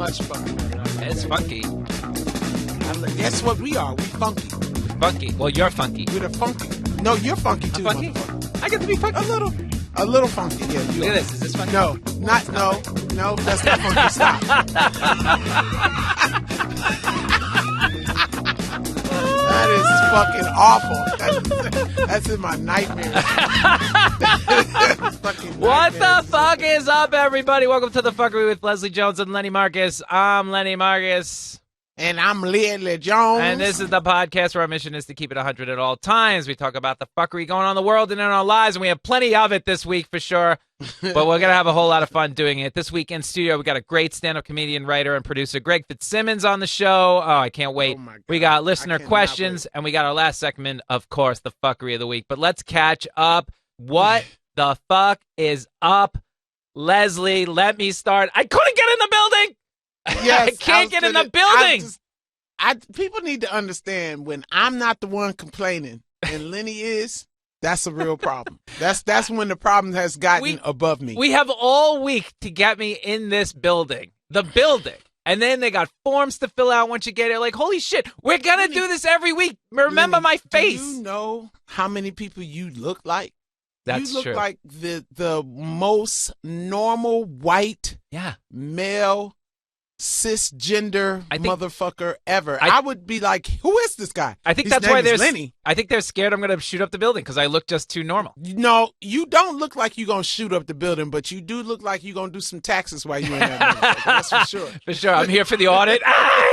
much fucking better. It's funky. That's what we are. We funky. Funky. Well, you're funky. We're the funky. No, you're funky too. I'm funky? I get to be funky. A little funky. Yeah. Look at this. Is this funky? No, no. That's not funky. Stop. That is fucking awful. That's in my nightmares. What the fuck is up, everybody? Welcome to the Fckry with Leslie Jones and Lenny Marcus. I'm Lenny Marcus. And I'm Leslie Jones. And this is the podcast where our mission is to keep it 100 at all times. We talk about the fuckery going on in the world and in our lives, and we have plenty of it this week for sure. But we're going to have a whole lot of fun doing it. This week in studio, we got a great stand-up comedian, writer, and producer, Greg Fitzsimmons, on the show. Oh, I can't wait. We got listener questions, and we got our last segment, of course, the fuckery of the week. But let's catch up. What the fuck is up? Leslie, let me start. I couldn't get in the building. Yes, I can't get in the building. People need to understand, when I'm not the one complaining and Lenny is, that's a real problem. That's when the problem has gotten above me. We have all week to get me in this building. The building. And then they got forms to fill out once you get here. Like, holy shit, we're going to do this every week. Remember my face. Do you know how many people you look like? That's you look true. like the most normal white male cisgender motherfucker ever. I would be like, who is this guy? I think His that's name why is there's Lenny. I think they're scared I'm going to shoot up the building because I look just too normal. No, you don't look like you're going to shoot up the building, but you do look like you're going to do some taxes while you're in that building. That's for sure. For sure. I'm here for the audit.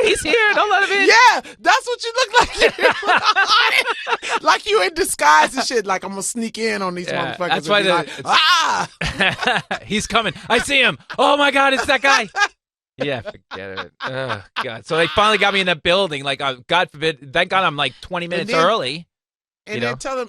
He's here. Don't let him in. Yeah, that's what you look like. You're here for the audit. Like you in disguise and shit. Like, I'm going to sneak in on these motherfuckers. That's why he's coming. I see him. Oh, my God, it's that guy. Yeah, forget it. Oh, God. So they finally got me in the building. Like, God forbid. Thank God I'm like 20 minutes early. And then tell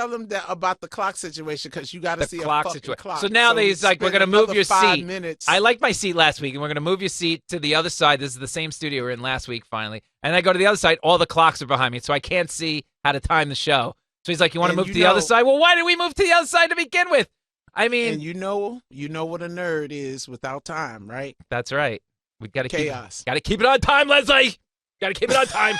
them that about the clock situation, because you got to see a fucking clock. So now he's like, we're going to move your 5 seat. minutes. I liked my seat last week, and we're going to move your seat to the other side. This is the same studio we were in last week, finally. And I go to the other side. All the clocks are behind me, so I can't see how to time the show. So he's like, you want to move to the other side? Well, why did we move to the other side to begin with? I mean. And you know what a nerd is without time, right? That's right. We got to chaos. Got to keep it on time, Leslie. Got to keep it on time.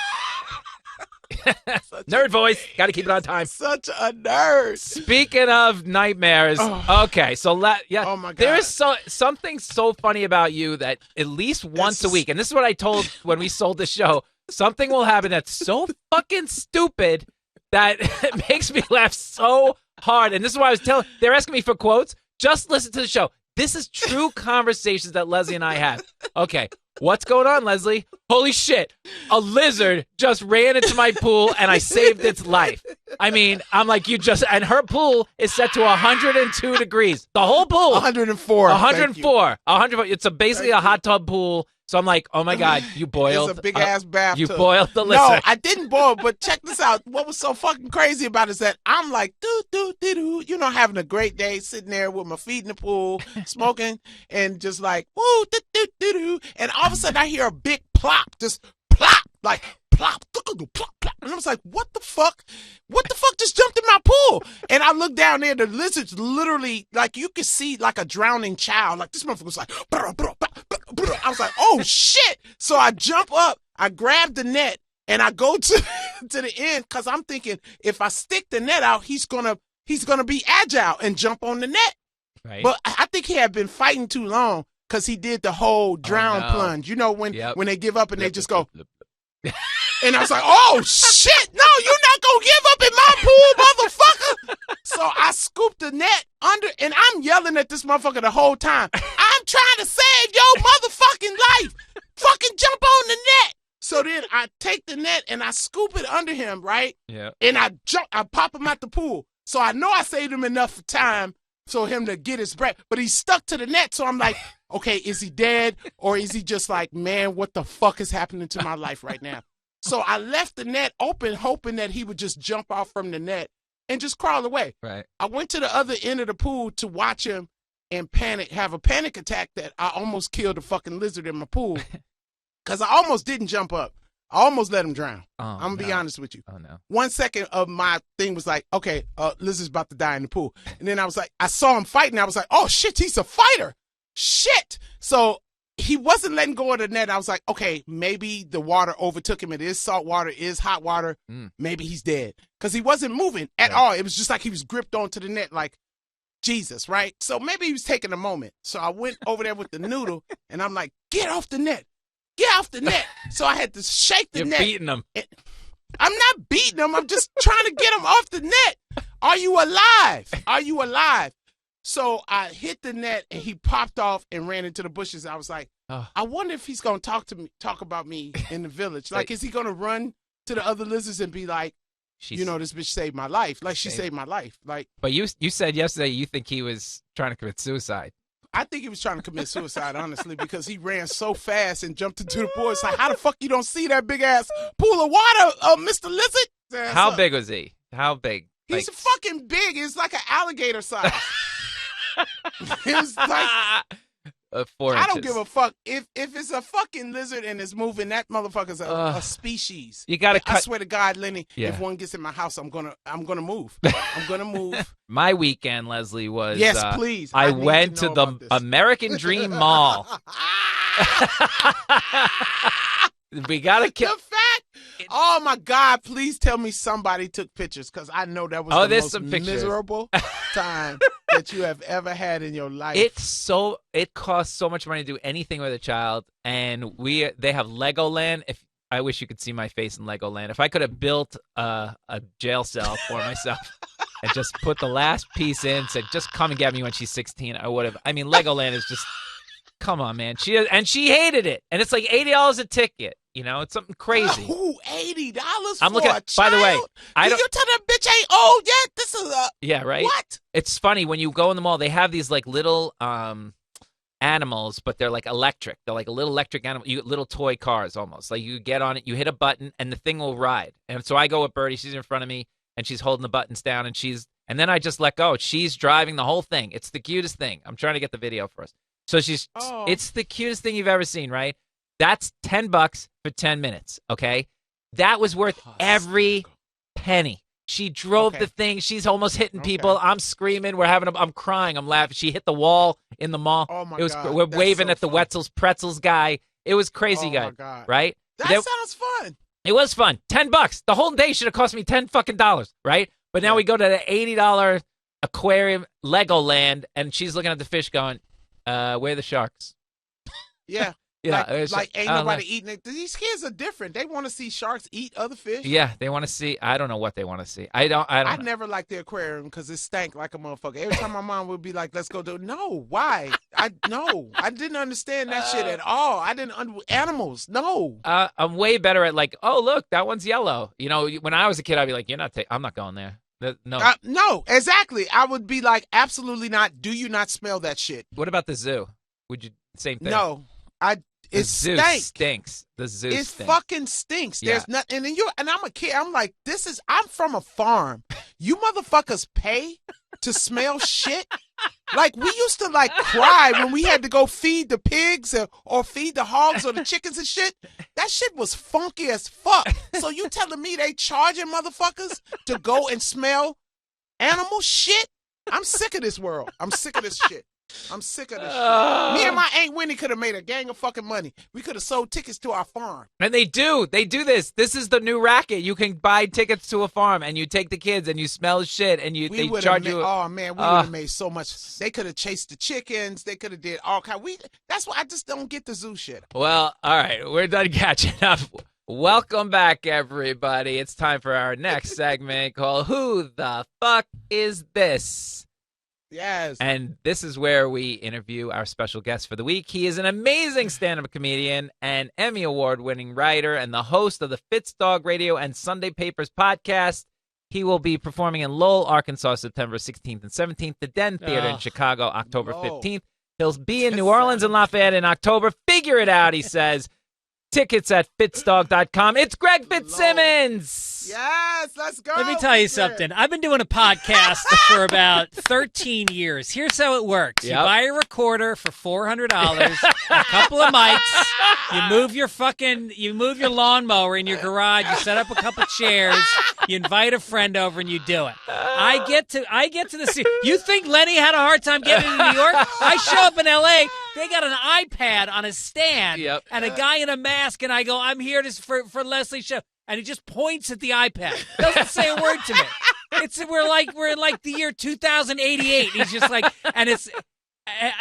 Nerd voice. Got to keep it on time. Such a nerd. Speaking of nightmares, okay, so oh my God. There is something so funny about you that at least once a week, and this is what I told when we sold the show, something will happen that's so fucking stupid that it makes me laugh so hard. And this is why I was telling. They're asking me for quotes. Just listen to the show. This is true conversations that Leslie and I have. Okay, what's going on, Leslie? Holy shit, a lizard just ran into my pool and I saved its life. I mean, I'm like, and her pool is set to 102 degrees. The whole pool. 104. 104. 104. It's basically a hot tub pool. So I'm like, oh my God, you boiled. It's a big-ass bathtub. You boiled the lizard. No, I didn't boil, but check this out. What was so fucking crazy about it is that I'm like, having a great day, sitting there with my feet in the pool, smoking, and just like, woo, and all of a sudden I hear a big plop, just plop, like plop, plop, plop. And I was like, what the fuck? What the fuck just jumped in my pool? And I look down there, the lizard's literally, like, you could see like a drowning child. Like, this motherfucker was like, I was like, oh shit. So I jump up, I grab the net, and I go to the end, because I'm thinking, if I stick the net out, he's gonna be agile and jump on the net. Right. But I think he had been fighting too long, because he did the whole drown plunge. You know, when they give up and they just go. And I was like, oh, shit, no, you're not going to give up in my pool, motherfucker. So I scooped the net under, and I'm yelling at this motherfucker the whole time. I'm trying to save your motherfucking life. Fucking jump on the net. So then I take the net and I scoop it under him, right? Yeah. And I pop him out the pool. So I know I saved him enough time for him to get his breath, but he's stuck to the net. So I'm like, okay, is he dead? Or is he just like, man, what the fuck is happening to my life right now? So I left the net open, hoping that he would just jump off from the net and just crawl away. Right. I went to the other end of the pool to watch him and have a panic attack that I almost killed a fucking lizard in my pool, because I almost didn't jump up. I almost let him drown. I'm going to be honest with you. Oh, no. 1 second of my thing was like, okay, lizard's about to die in the pool. And then I was like, I saw him fighting. I was like, oh, shit, he's a fighter. Shit. So he wasn't letting go of the net. I was like, okay, maybe the water overtook him. It is salt water, it is hot water. Maybe he's dead. Because he wasn't moving at all. It was just like he was gripped onto the net like Jesus, right? So maybe he was taking a moment. So I went over there with the noodle, and I'm like, get off the net. Get off the net. So I had to shake the net. You're beating him. I'm not beating him. I'm just trying to get him off the net. Are you alive? Are you alive? So I hit the net, and he popped off and ran into the bushes. I was like, I wonder if he's going to talk about me in the village. Like, is he going to run to the other lizards and be like, this bitch saved my life. Like, she saved my life. Like, but you said yesterday you think he was trying to commit suicide. I think he was trying to commit suicide, honestly, because he ran so fast and jumped into the pool. It's like, how the fuck you don't see that big-ass pool of water, Mr. Lizard? How big was he? How big? He's fucking big. It's like an alligator size. It's like 4 inches. I don't give a fuck if it's a fucking lizard and it's moving. That motherfucker's a species. You gotta cut. I swear to God, Lenny, if one gets in my house, I'm gonna move. I'm gonna move. My weekend, Leslie, was please. I went to the American Dream Mall. We gotta kill. The fact. Oh my God! Please tell me somebody took pictures, because I know that was the most miserable time that you have ever had in your life. It costs so much money to do anything with a child, and they have Legoland. I wish you could see my face in Legoland. If I could have built a jail cell for myself and just put the last piece in, said just come and get me when she's 16, I would have. I mean, Legoland is just. Come on, man. She hated it, and it's like $80 a ticket. It's something crazy. Ooh, $80 I'm for looking a child? By the way, you tell that bitch ain't old yet? This is yeah, right. What? It's funny when you go in the mall. They have these like little animals, but they're like electric. They're like a little electric animal. Little toy cars almost. Like you get on it, you hit a button, and the thing will ride. And so I go with Birdie. She's in front of me, and she's holding the buttons down, and then I just let go. She's driving the whole thing. It's the cutest thing. I'm trying to get the video for us. So it's the cutest thing you've ever seen, right? That's $10 for 10 minutes, okay? That was worth every penny. She drove the thing. She's almost hitting people. I'm screaming. I'm crying. I'm laughing. She hit the wall in the mall. Oh my God. We're waving at the Wetzel's Pretzels guy. It was crazy, my God. Right? That sounds fun. It was fun. $10. The whole day should have cost me $10 fucking, right? But now we go to the $80 aquarium Legoland, and she's looking at the fish going, where are the sharks? Yeah. Like ain't nobody eating it. These kids are different. They want to see sharks eat other fish. Yeah, they want to see. I don't know what they want to see. I don't. I never liked the aquarium because it stank like a motherfucker. Every time my mom would be like, "Let's go do." No, why? I didn't understand that shit at all. I didn't animals. No. I'm way better at like, oh look, that one's yellow. When I was a kid, I'd be like, I'm not going there. No. No, exactly. I would be like, absolutely not. Do you not smell that shit? What about the zoo? Would you same thing? No, it stinks. The zoo it stinks. Fucking stinks. Yeah. There's nothing. And I'm a kid. I'm like, I'm from a farm. You motherfuckers pay to smell shit. Like, we used to like cry when we had to go feed the pigs or feed the hogs or the chickens and shit. That shit was funky as fuck. So you telling me they charging motherfuckers to go and smell animal shit? I'm sick of this world. I'm sick of this shit. I'm sick of this shit. Me and my Aunt Winnie could have made a gang of fucking money. We could have sold tickets to our farm. And they do. They do this. This is the new racket. You can buy tickets to a farm, and you take the kids, and you smell shit, and they charge you. Oh, man, we would have made so much. They could have chased the chickens. They could have did all kind. That's why I just don't get the zoo shit. Well, all right. We're done catching up. Welcome back, everybody. It's time for our next segment called Who the Fuck Is This? Yes. And this is where we interview our special guest for the week. He is an amazing stand-up comedian and Emmy Award-winning writer and the host of the Fitz Dog Radio and Sunday Papers podcast. He will be performing in Lowell, Arkansas, September 16th and 17th, the Den Theater in Chicago, October 15th. He'll be in New Orleans and Lafayette in October. Figure it out, he says. Tickets at fitzdog.com. It's Greg Fitzsimmons. Yes, let's go. Let me tell you something. I've been doing a podcast for about 13 years. Here's how it works. You buy a recorder for $400, a couple of mics, you move your lawnmower in your garage, you set up a couple chairs, you invite a friend over, and you do it. I get to the scene. You think Lenny had a hard time getting into New York? I show up in L.A., They got an iPad on a stand and a guy in a mask, and I go, I'm here for Leslie's show. And he just points at the iPad. Doesn't say a word to me. We're in like the year 2088. He's just like, and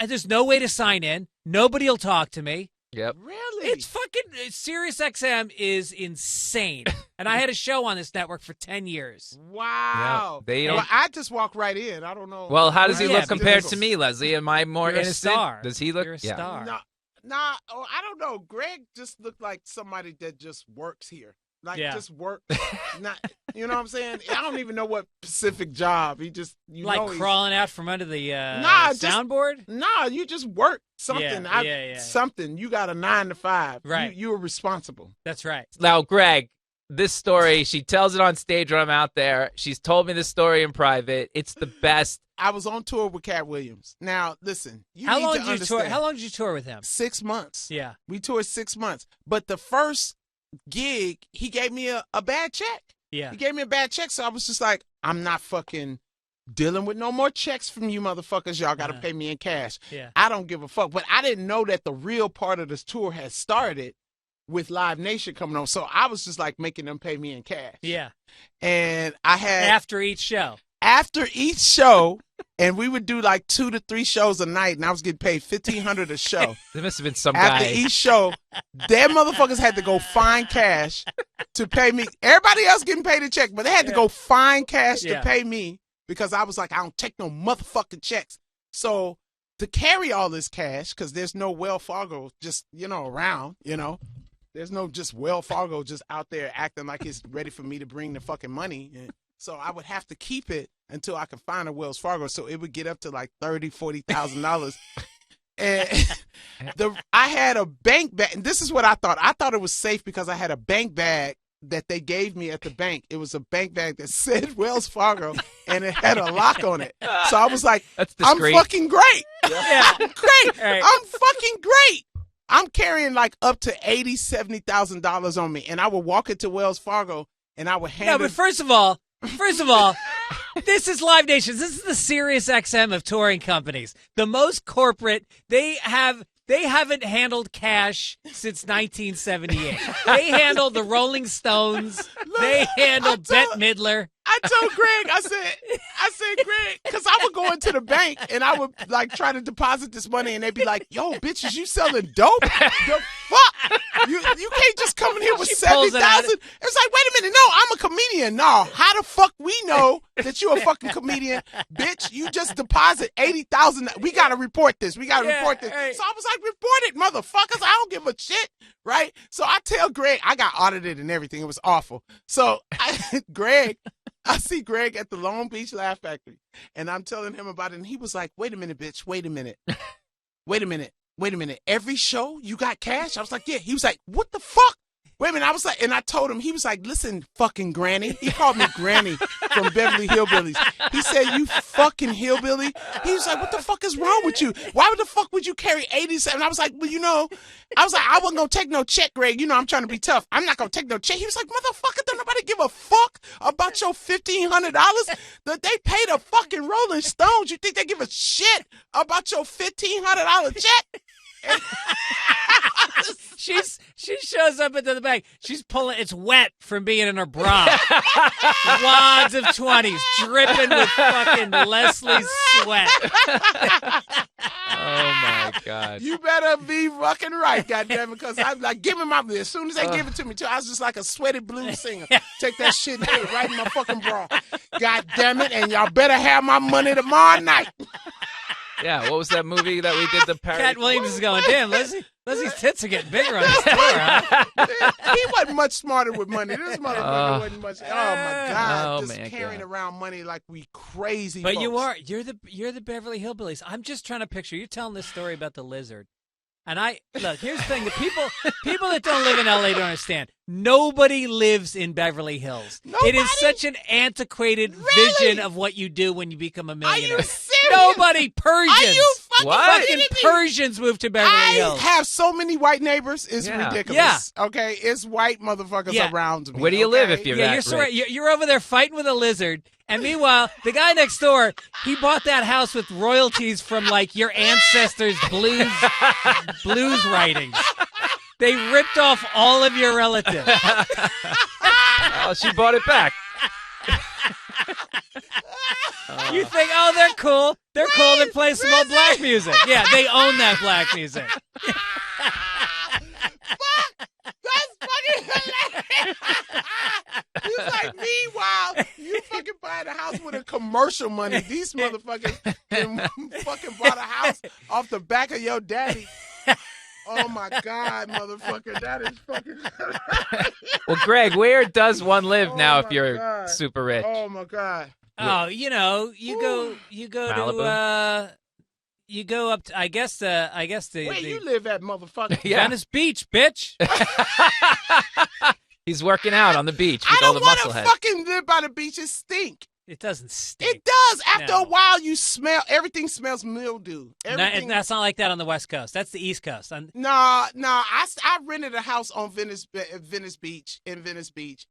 there's no way to sign in. Nobody will talk to me. Yep. Really? It's fucking SiriusXM is insane. And I had a show on this network for 10 years. Wow. Yep. Well, I just walk right in. I don't know. Well, how does he look compared to me, Leslie? Am I more You're innocent? a star. Does he look? You're a star. Nah, I don't know. Greg just looked like somebody that just works here. Like, just work. Not, you know what I'm saying? I don't even know what specific job. He just, crawling out from under the soundboard? You just work something. Something. You got a 9 to 5. Right. You were responsible. That's right. Now, Greg, this story, she tells it on stage when I'm out there. She's told me this story in private. It's the best. I was on tour with Cat Williams. Now, listen. How long did you tour? How long did you tour with him? 6 months. Yeah. We toured 6 months. But the first gig, he gave me a bad check. Yeah. He gave me a bad check, so I was just like, I'm not fucking dealing with no more checks from you motherfuckers. Y'all got to pay me in cash. Yeah. I don't give a fuck. But I didn't know that the real part of this tour had started with Live Nation coming on. So I was just like making them pay me in cash. Yeah. And I had... After each show, and we would do like 2 to 3 shows a night, and I was getting paid $1,500 a show. There must have been some After guy. each show, their motherfuckers had to go find cash to pay me. Everybody else getting paid a check, but they had to go find cash to pay me because I was like, I don't take no motherfucking checks. So to carry all this cash, because there's no Wells Fargo just, around, There's no just Wells Fargo just out there acting like it's ready for me to bring the fucking money. So I would have to keep it until I could find a Wells Fargo. So it would get up to like $30,000-$40,000. And I had a bank bag. And this is what I thought. I thought it was safe because I had a bank bag that they gave me at the bank. It was a bank bag that said Wells Fargo, and it had a lock on it. So I was like, I'm fucking great. Yeah. Great. Right. I'm fucking great. I'm carrying like up to $80,000, $70,000 on me. And I would walk into Wells Fargo and I would hand No, but first of all, this is Live Nation. This is the Sirius XM of touring companies. The most corporate. They haven't handled cash since 1978. They handled the Rolling Stones. They handled Bette Midler. I told Greg, I said, Greg, because I would go into the bank and I would like try to deposit this money and they'd be like, yo, bitch, is you selling dope? The fuck? You can't just come in here with 70,000. It's like, wait a minute, no, I'm a comedian. No, how the fuck we know that you're a fucking comedian? Bitch, you just deposit 80,000. We gotta report this. Right. So I was like, report it, motherfuckers. I don't give a shit. Right? So I tell Greg, I got audited and everything. It was awful. So I see Greg at the Long Beach Laugh Factory, and I'm telling him about it, and he was like, wait a minute, bitch, wait a minute. Wait a minute. Every show you got cash? I was like, yeah. He was like, what the fuck? Wait a minute. I was like, and I told him, he was like, listen, fucking granny. He called me granny from Beverly Hillbillies. He said, you fucking hillbilly. He was like, what the fuck is wrong with you? Why the fuck would you carry 87? I was like, well, I wasn't going to take no check, Greg. I'm trying to be tough. I'm not going to take no check. He was like, motherfucker, don't nobody give a fuck about your $1,500 that they paid a fucking Rolling Stones. You think they give a shit about your $1,500 check? She shows up into the bank. She's pulling. It's wet from being in her bra. Wads of 20s dripping with fucking Leslie's sweat. Oh my God! You better be fucking right, goddamn it, because I'm like, give me my. As soon as they give it to me, too, I was just like a sweaty blues singer. Take that shit and put it right in my fucking bra. God damn it, and y'all better have my money tomorrow night. Yeah, what was that movie that we did the parody? Cat Williams is going, damn, Leslie's tits are getting bigger on this tour, huh? He wasn't much smarter with money. This motherfucker wasn't much. Oh my God, carrying around money like we crazy. But folks. you're the Beverly Hillbillies. I'm just trying to picture. You're telling this story about the lizard. And look, here's the thing. The people that don't live in LA don't understand. Nobody lives in Beverly Hills. Nobody? It is such an antiquated vision of what you do when you become a millionaire. Are you serious? Nobody. Persians. Are you fucking Persians moved to Beverly Hills. I have so many white neighbors. It's ridiculous. Yeah. Okay, it's white motherfuckers around me. Where do you live if you're that you're over there fighting with a lizard, And meanwhile, the guy next door, he bought that house with royalties from like your ancestors' blues writings. They ripped off all of your relatives. Oh, she bought it back. You think, oh, they're cool. They're cool. They play some old black music. Yeah, they own that black music. That's fucking hilarious. He's like, meanwhile, you fucking buying a house with a commercial money. These motherfuckers fucking bought a house off the back of your daddy. Oh my God, motherfucker, that is fucking. Well, Greg, where does one live now if you're God. super rich? Oh my God. Oh, you go Malibu? to you go up to, I guess the Where you live at, motherfucker? Yeah. Venice Beach, bitch. He's working out on the beach I with all don't the want muscle to heads. fucking live by the beach. It stink. It doesn't stink. It does. After No. a while, you smell. Everything smells mildew. Everything. That's not like that on the West Coast. That's the East Coast. No. I rented a house on Venice Beach,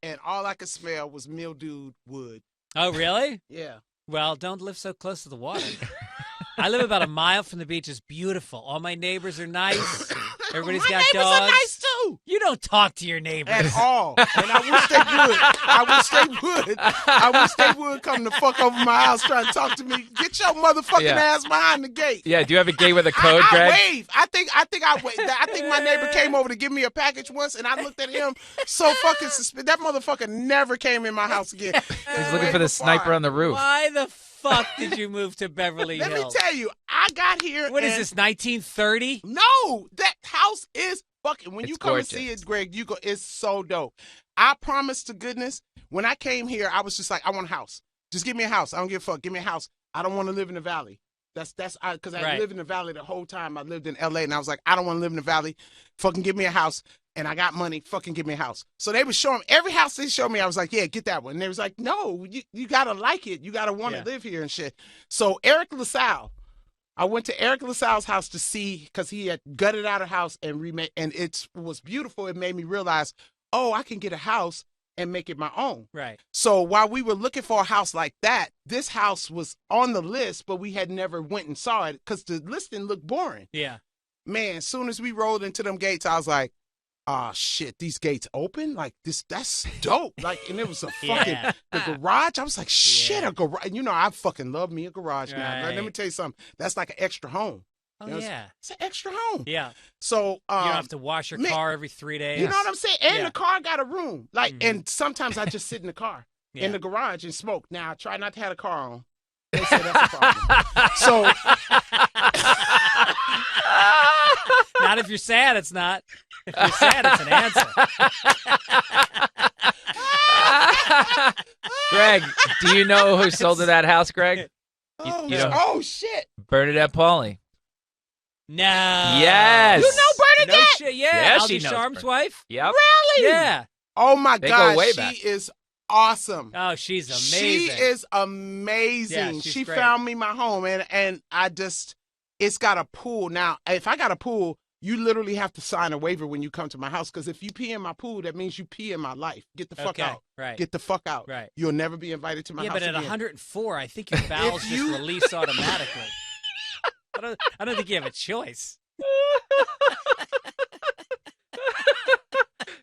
and all I could smell was mildewed wood. Oh, really? Yeah. Well, don't live so close to the water. I live about a mile from the beach. It's beautiful. All my neighbors are nice. Everybody's My got neighbors dogs. are nice too. You don't talk to your neighbors. At all. And I wish they would. I wish they would come to fuck over my house trying to talk to me. Get your motherfucking ass behind the gate. Yeah, do you have a gate with a code, I Greg? wave. I think my neighbor came over to give me a package once, and I looked at him so fucking suspicious. That motherfucker never came in my house again. He's looking for the sniper on the roof. Why the fuck did you move to Beverly Let me Hills? tell you, I got here. What is this, 1930? No, that house is fucking. When It's you come gorgeous. and see it, Greg, you go. It's so dope. I promise to goodness, when I came here, I was just like, I want a house. Just give me a house. I don't give a fuck. Give me a house. I don't want to live in the valley. That's because I Right. lived in the valley the whole time. I lived in LA, and I was like, I don't want to live in the valley. Fucking give me a house. And I got money. Fucking give me a house. So they would show them every house they showed me. I was like, yeah, get that one. And they was like, no, you gotta like it. You gotta want to live here and shit. So Eric LaSalle, I went to Eric LaSalle's house to see, because he had gutted out a house and remade, and it was beautiful. It made me realize, oh, I can get a house and make it my own. Right. So while we were looking for a house like that, this house was on the list, but we had never went and saw it because the listing looked boring. Yeah. Man, as soon as we rolled into them gates, I was like, oh shit, these gates open? Like that's dope. Like, and it was a fucking Yeah. the garage. I was like, shit, Yeah. a garage. You know, I fucking love me a garage now. Let me Right. tell you something. That's like an extra home. Oh, You know, yeah. It's an extra home. Yeah. So You don't have to wash your man, car every 3 days. you know what I'm saying? And Yeah. the car got a room. Like, Mhm. and sometimes I just sit in the car Yeah. in the garage and smoke. Now I try not to have a car on. They say that's a problem. So Not if you're sad, it's not. If you're sad, it's an answer. Greg, do you know who sold to that house, Greg? oh, you know- oh shit. Bernadette Pauly. No. Yes. You know Bernadette? No shit. Yeah. Yeah, Aldi she knows Sharm's Bern- wife? Yep. Really? Yeah. Oh my They go God, way she back. is awesome. Oh, she's amazing. She is amazing. Yeah, she's She great. found me my home, and I just, it's got a pool. Now, if I got a pool, you literally have to sign a waiver when you come to my house, because if you pee in my pool, that means you pee in my life. Get the fuck Okay, out. right. Get the fuck out. Right. You'll never be invited to my Yeah, house but at again. 104, I think your bowels just you- release automatically. I don't think you have a choice.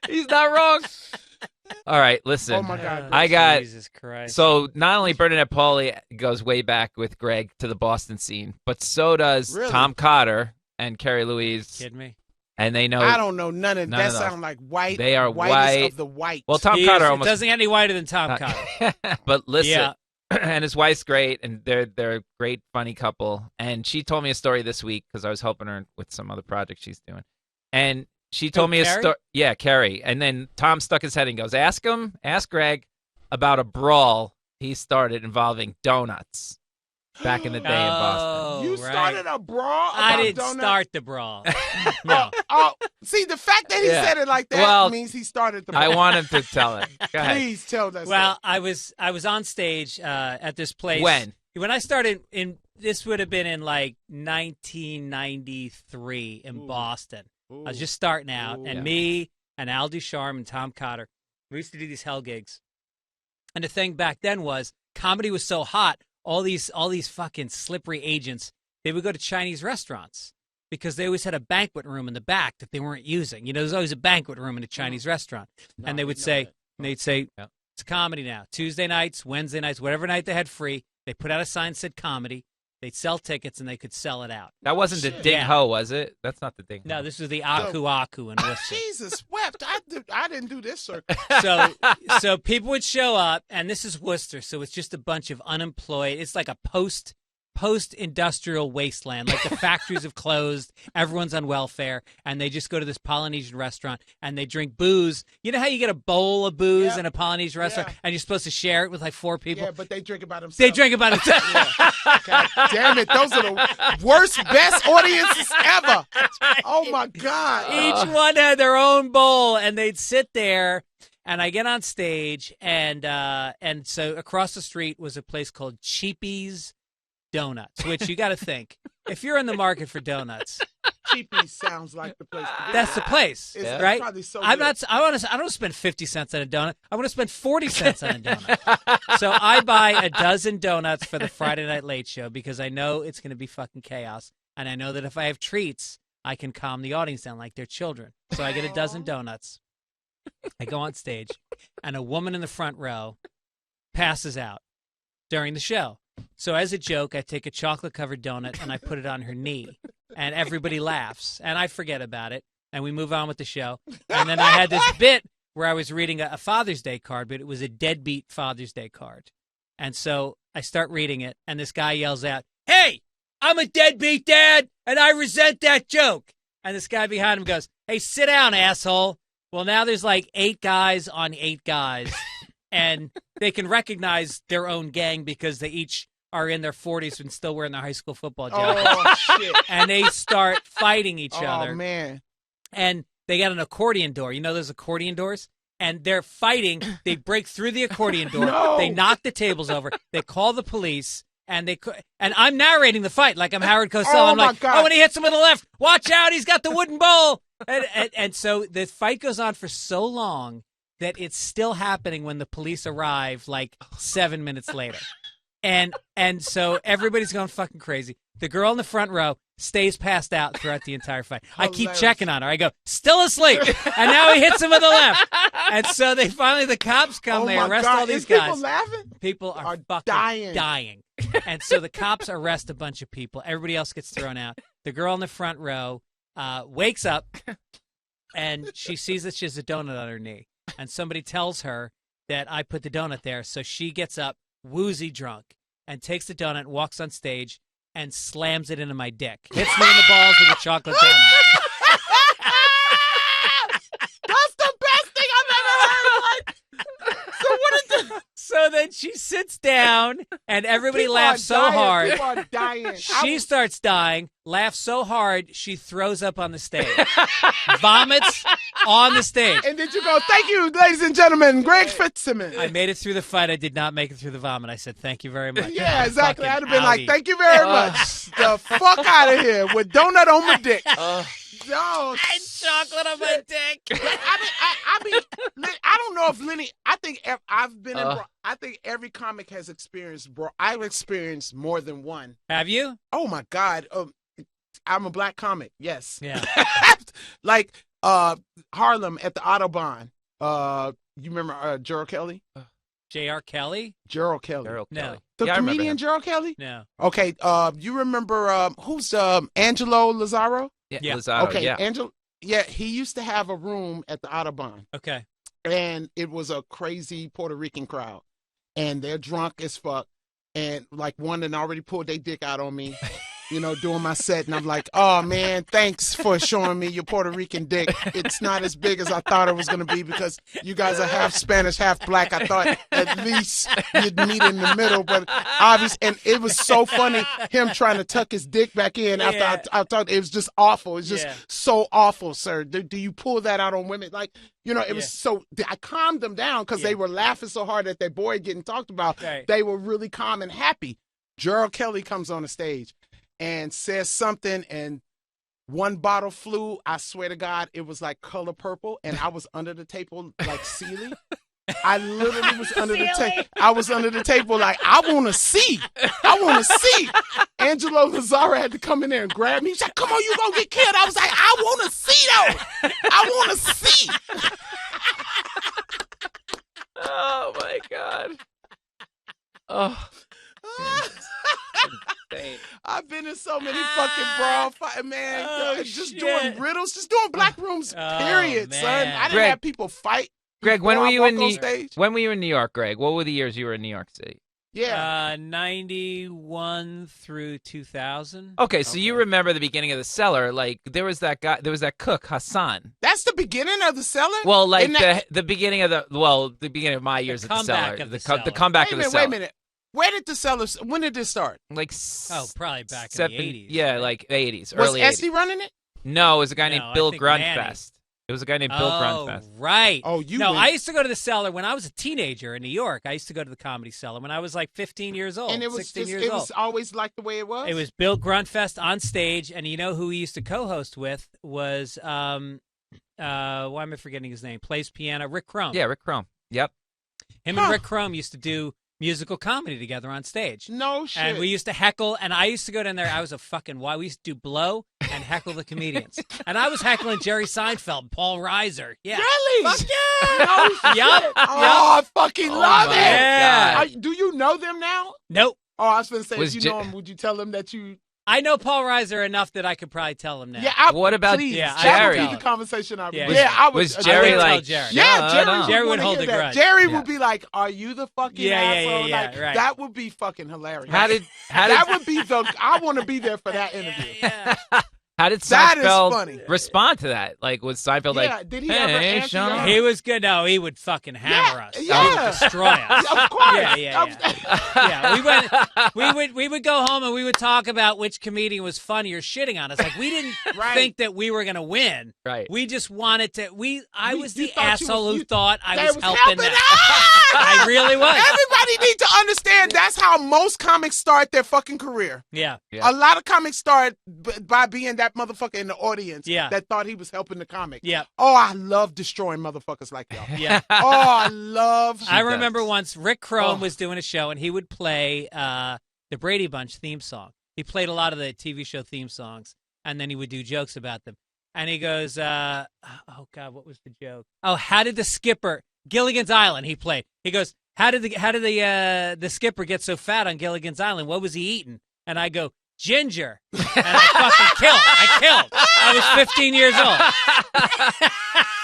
He's not wrong. All right, listen. Oh my God. I got- Jesus Christ. So not only Bernadette Pauly goes way back with Greg to the Boston scene, but so does Really? Tom Cotter and Carrie Louise. Kidding me? And they know. I don't know none of None that. of those. Sound like white. They are whitest white. of the white. Well, Tom He Cotter is- almost doesn't get any whiter than Tom Cotter. but listen, Yeah. and his wife's great, and they're a great, funny couple. And she told me a story this week because I was helping her with some other project she's doing, and she told me a Carrie? story. Yeah, Carrie. And then Tom stuck his head and goes, ask Greg about a brawl he started involving donuts back in the day in Boston. You right. started a brawl. I about didn't donuts? start the brawl. No. Oh, see, the fact that he Yeah. said it like that Well, means he started the brawl. I want him to tell it. Go ahead. Please tell us. Well, I was on stage at this place. When I started this would have been in like 1993 in Ooh. Boston. Ooh. I was just starting out, Ooh. and Yeah. me and Al Ducharme and Tom Cotter, we used to do these hell gigs. And the thing back then was comedy was so hot, all these fucking slippery agents, they would go to Chinese restaurants because they always had a banquet room in the back that they weren't using. You know, there's always a banquet room in a Chinese restaurant. And they would say, it's comedy now. Tuesday nights, Wednesday nights, whatever night they had free, they put out a sign that said comedy. They'd sell tickets, and they could sell it out. That wasn't the Ding Ho, was it? That's not the Ding Ho. No, this was the Aku Aku in Worcester. Jesus wept. I didn't do this circle. So people would show up, and this is Worcester, so it's just a bunch of unemployed. It's like a post-industrial wasteland. Like the factories have closed, everyone's on welfare, and they just go to this Polynesian restaurant, and they drink booze. You know how you get a bowl of booze in a Polynesian restaurant, and you're supposed to share it with like 4 people? Yeah, but they drink it by themselves. They drink it by themselves. God damn it. Those are the worst, best audiences ever. Oh, my God. Each one had their own bowl, and they'd sit there, and I get on stage, and so across the street was a place called Cheapy's Donuts, which you got to think, if you're in the market for donuts, Cheapy's sounds like the place to be. that's the place, It's right? probably so I good. don't spend 50 cents on a donut. I want to spend 40 cents on a donut. So I buy a dozen donuts for the Friday Night Late Show because I know it's going to be fucking chaos, and I know that if I have treats, I can calm the audience down like they're children. So I get a dozen donuts. I go on stage, and a woman in the front row passes out during the show. So as a joke, I take a chocolate-covered donut and I put it on her knee, and everybody laughs, and I forget about it, and we move on with the show. And then I had this bit where I was reading a Father's Day card, but it was a deadbeat Father's Day card. And so I start reading it, and this guy yells out, "Hey, I'm a deadbeat dad, and I resent that joke." And this guy behind him goes, "Hey, sit down, asshole." Well, now there's like 8 guys on 8 guys. And they can recognize their own gang because they each are in their 40s and still wearing their high school football jerseys. Oh, shit. And they start fighting each other. Oh, man. And they got an accordion door. You know those accordion doors? And they're fighting. They break through the accordion door. No. They knock the tables over. They call the police. And I'm narrating the fight like I'm Howard Cosell. Oh, I'm my like, God. when he hits him with the left, watch out, he's got the wooden bowl. And so the fight goes on for so long that it's still happening when the police arrive like 7 minutes later. And so everybody's going fucking crazy. The girl in the front row stays passed out throughout the entire fight. I keep Hilarious. checking on her. I go, still asleep. And now he hits him with the left. And so the cops come, they my arrest God. all these Is guys. people laughing? People are fucking dying. And so the cops arrest a bunch of people. Everybody else gets thrown out. The girl in the front row wakes up, and she sees that she has a donut on her knee. And somebody tells her that I put the donut there. So she gets up, woozy drunk, and takes the donut, walks on stage, and slams it into my dick. Hits me in the balls with a chocolate donut. That's the best thing I've ever heard. Like, so what is the... So then she sits down, and everybody People laughs are so dying. hard. People are dying. She starts dying, laughs so hard, she throws up on the stage. Vomits on the stage. And did you go, "Thank you, ladies and gentlemen, Greg Fitzsimmons"? I made it through the fight. I did not make it through the vomit. I said, "Thank you very much." Yeah, exactly. I'd Fucking have been like, outie. "Thank you very much. The fuck out of here with donut on my dick." No, And chocolate on my dick. I don't know if Lenny. I think I've been in. I think every comic has experienced. I've experienced more than one. Have you? Oh my God. I'm a black comic. Yes. Yeah. Like Harlem at the Autobahn. You remember Gerald Kelly? J.R. Kelly? Gerald Kelly. Gerald No. Kelly. The Yeah, I remember comedian him. Gerald Kelly? No. Okay. You remember who's Angelo Lazaro? Yeah. Lozado, Okay. yeah. Angelo. Yeah, he used to have a room at the Autobahn, Okay. and it was a crazy Puerto Rican crowd, and they're drunk as fuck, and like one that already pulled their dick out on me. Doing my set, and I'm like, "Oh man, thanks for showing me your Puerto Rican dick. It's not as big as I thought it was gonna be because you guys are half Spanish, half black. I thought at least you'd meet in the middle, but obviously, and it was so funny him trying to tuck his dick back in after Yeah. I thought it was just awful. It's just Yeah. so awful, sir. Do you pull that out on women? Like, it was so. I calmed them down because they were laughing so hard at their boy getting talked about. Right. They were really calm and happy. Gerald Kelly comes on the stage and says something, and one bottle flew. I swear to God, it was like color purple, and I was under the table like Sealy. I literally was under the table. I was under the table like, I want to see. I want to see. Angelo Lazara had to come in there and grab me. He said, come on, you going to get killed. I was like, I want to see, though. I want to see. Oh, my God. Oh. I've been in so many fucking brawl fight, man. Just doing riddles, just doing black rooms, period, son. I didn't have people fight. Greg, when were you in New York, Greg? What were the years you were in New York City? Yeah. 91 through 2000. Okay, so you remember the beginning of The Cellar. Like, there was that cook, Hassan. That's the beginning of The Cellar? Well, like the beginning of the beginning of my years at The Cellar. The comeback of The Cellar. Wait a minute. Where did The Cellar, when did this start? Like, probably back in the 80s. Yeah, right? like 80s, was early Esty 80s. running it? No, it was a guy named Bill Grunfest. Manny. It was a guy named Bill Grunfest. Right. Oh, you No, I used to go to The Cellar when I was a teenager in New York. I used to go to the Comedy Cellar when I was like 15 years old, and it was 16 just, years it old. was always like the way it was? It was Bill Grunfest on stage, and you know who he used to co-host with was, why am I forgetting his name? Plays piano, Rick Crom. Yeah, Rick Crom. Yep. Him and Rick Crom used to do musical comedy together on stage. No shit. And we used to heckle, and I used to go down there. I was a fucking we used to do blow and heckle the comedians. And I was heckling Jerry Seinfeld and Paul Reiser. Yeah. Really? Fuck yeah. No shit. Yep. Oh, I fucking love it. Yeah. Do you know them now? Nope. Oh, I was going to say, Was if you know them, would you tell them that you... I know Paul Reiser enough that I could probably tell him now. Yeah, What about please, Jerry? That would be the conversation I Yeah. I would. Was Jerry like... Jerry. Yeah, Jerry would wanna hold hear the that. grudge. Jerry Yeah. would be like, "Are you the fucking asshole?" Like, right. That would be fucking hilarious. That would be the? I want to be there for that interview. Yeah. How did That is Seinfeld funny. respond to that? Like, was Seinfeld like, did he ever hey, answer Sean? your- He was good. No, he would fucking hammer us. Yeah. He would destroy us. Of course. Yeah. We would go home and we would talk about which comedian was funny or shitting on us. Like, we didn't think that we were gonna win. Right. We just wanted to. I was you the thought asshole who thought I That was helping them. us. I really was. Everybody needs to understand that's how most comics start their fucking career. Yeah. A lot of comics start by being that motherfucker in the audience Yeah. that thought he was helping the comic. Yeah. Oh, I love destroying motherfuckers like y'all. Yeah. Oh, I love. I remember once Rick Crom was doing a show and he would play the Brady Bunch theme song. He played a lot of the TV show theme songs and then he would do jokes about them. And he goes, oh God, what was the joke? Oh, how did the skipper Gilligan's Island? He played. He goes, how did the skipper get so fat on Gilligan's Island? What was he eating? And I go, ginger. And I fucking killed. I was 15 years old.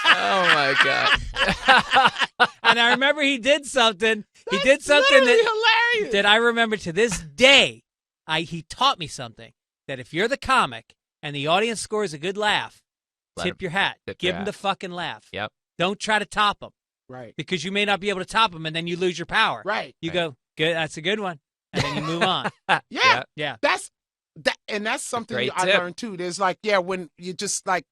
Oh my God. And I remember he did something. He did something hilarious. that I remember to this day. He taught me something that if you're the comic and the audience scores a good laugh, tip your hat. Give them the fucking laugh. Yep. Don't try to top them. Right. Because you may not be able to top them and then you lose your power. Right. You go, good, that's a good one. And then you move on. Yeah. Yeah. And that's something Great I tip. learned too. There's like, when you just like,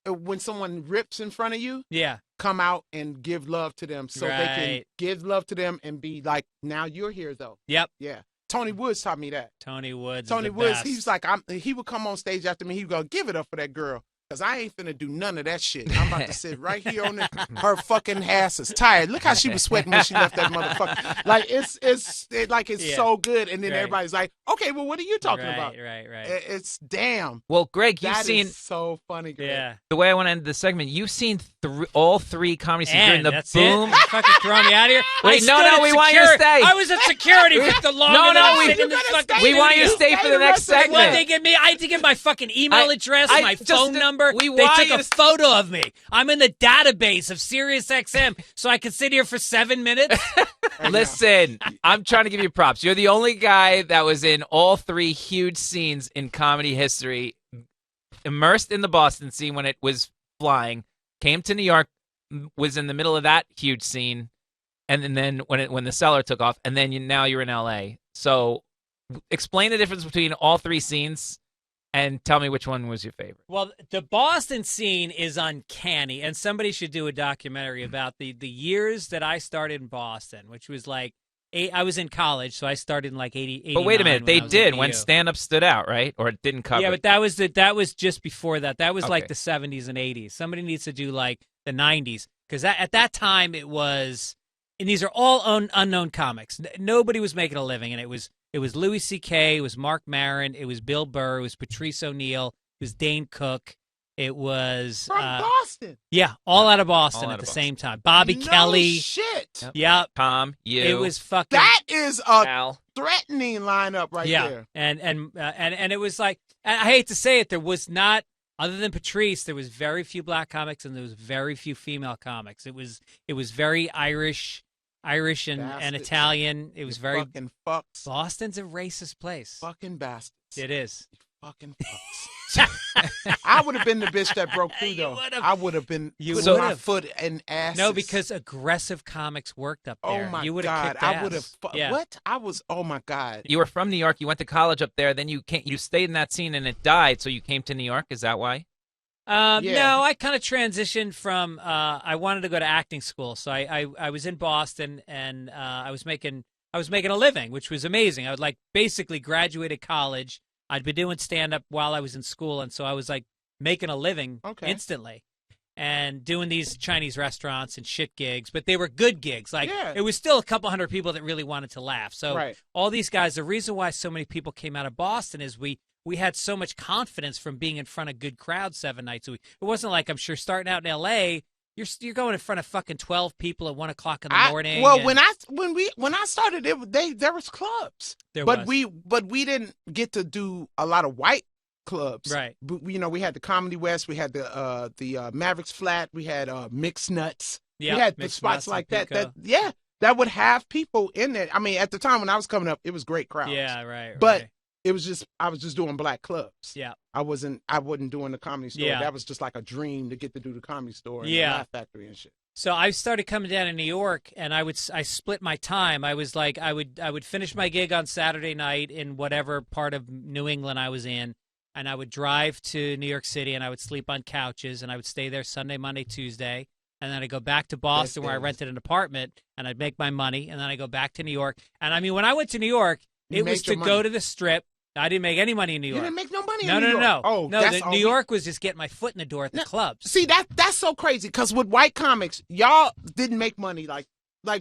when someone rips in front of you, Yeah. come out and give love to them so they can Right. give love to them and be like, now you're here though. Yep. Yeah. Tony Woods taught me that. Tony Woods. Tony is the Woods, best. he was like, he would come on stage after me. He would go, give it up for that girl. Because I ain't finna do none of that shit. I'm about to sit right here on it. Her fucking ass is tired. Look how she was sweating when she left that motherfucker. Like, it's so good. And then Right. everybody's like, okay, well, what are you talking about? Right. It's damn. Well, Greg, you've That seen is so funny. Greg. Yeah. the way I want to end the segment. You've seen all three comedy scenes during And the that's boom. it. You fucking throw me out of here. Wait, I no, stood no, at we want you to security. stay. I was at security for the longer No, than no, I'm we- sitting in you this gotta fucking stay. We want you to studio. stay for the next Stay the rest of the- Well, segment. I had to give my fucking email address, my just- phone number. we They want took you a to- photo of me. I'm in the database of SiriusXM, so I could sit here for 7 minutes. Listen, I'm trying to give you props. You're the only guy that was in all three huge scenes in comedy history, immersed in the Boston scene when it was flying, came to New York, was in the middle of that huge scene, and then when the Cellar took off, and then now you're in L.A. So explain the difference between all three scenes and tell me which one was your favorite. Well, the Boston scene is uncanny, and somebody should do a documentary about the years that I started in Boston, which was like, I was in college, so I started in like 80. But wait a minute, they did when BU. stand-up stood out, right? Or it didn't cover. Yeah, but that was just before that. That was like Okay. the 70s and 80s. Somebody needs to do like the 90s because at that time it was these are all unknown comics. Nobody was making a living, and it was Louis C.K., it was Mark Maron, it was Bill Burr, it was Patrice O'Neill, it was Dane Cook, it was from Boston. Yeah, all out of Boston All at out the of same time. Bobby Kelly. Shit. Yep. Yeah. Tom, you. It was fucking. That is a Al. threatening lineup right there. And it was like, I hate to say it, there was not, other than Patrice, there was very few black comics and there was very few female comics. It was very Irish and Italian. It was very fucking fucks. Boston's a racist place. Fucking bastards. It is. Fucking fucks. I would have been the bitch that broke through though. I would have been putting my foot in ass. No, because aggressive comics worked up there. Oh my you God. Kicked I would ass. have what? I was oh my God. You were from New York, you went to college up there, then you stayed in that scene and it died, so you came to New York, is that why? No, I kind of transitioned from I wanted to go to acting school. So I was in Boston and I was making a living, which was amazing. I would basically graduated college. I'd been doing stand-up while I was in school, and so I was making a living instantly and doing these Chinese restaurants and shit gigs, but they were good gigs. It was still a couple hundred people that really wanted to laugh. So all these guys, the reason why so many people came out of Boston is we had so much confidence from being in front of good crowds 7 nights a week. It wasn't like, I'm sure, starting out in L.A., You're going in front of fucking 12 people at 1 o'clock in the morning. Well, when I started, there was clubs, but we didn't get to do a lot of white clubs. Right. We had the Comedy West, we had the Mavericks Flat, we had Mixed Nuts. Yep, we had the spots like that. That would have people in there. I mean, at the time when I was coming up, it was great crowds. Yeah, right. But it was just I was just doing black clubs. Yeah. I wasn't doing the Comedy Store. Yeah. That was just like a dream to get to do the Comedy Store and the Laugh Factory and shit. So I started coming down to New York, and I split my time. I was like, I would finish my gig on Saturday night in whatever part of New England I was in, and I would drive to New York City, and I would sleep on couches, and I would stay there Sunday, Monday, Tuesday, and then I'd go back to Boston where I rented an apartment, and I'd make my money, and then I'd go back to New York. And I mean, when I went to New York, it was to go to the Strip. I didn't make any money in New York. You didn't make no money in New York? No. Oh, no. New York was just getting my foot in the door at the clubs. See, that's so crazy because with white comics, y'all didn't make money like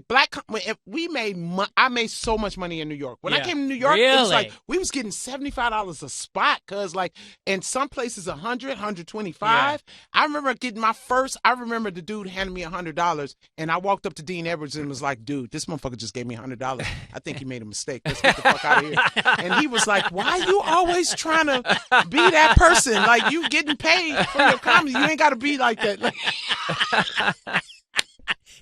black. I made so much money in New York. When I came to New York, it was like we was getting $75 a spot because in some places $100, $125. Yeah. I remember getting my first. I remember the dude handed me $100, and I walked up to Dean Edwards and was like, "Dude, this motherfucker just gave me $100. I think he made a mistake. Let's get the fuck out of here." And he was like, "Why you always trying to be that person? Like you getting paid for your comedy. You ain't got to be like that."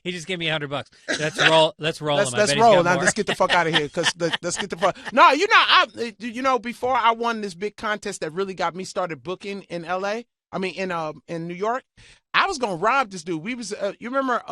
He just gave me $100. Let's roll. Let's roll. Let's roll. Now let's get the fuck out of here. Let's get the fuck. No, before I won this big contest that really got me started booking in LA. I mean, in New York, I was gonna rob this dude. We was, you remember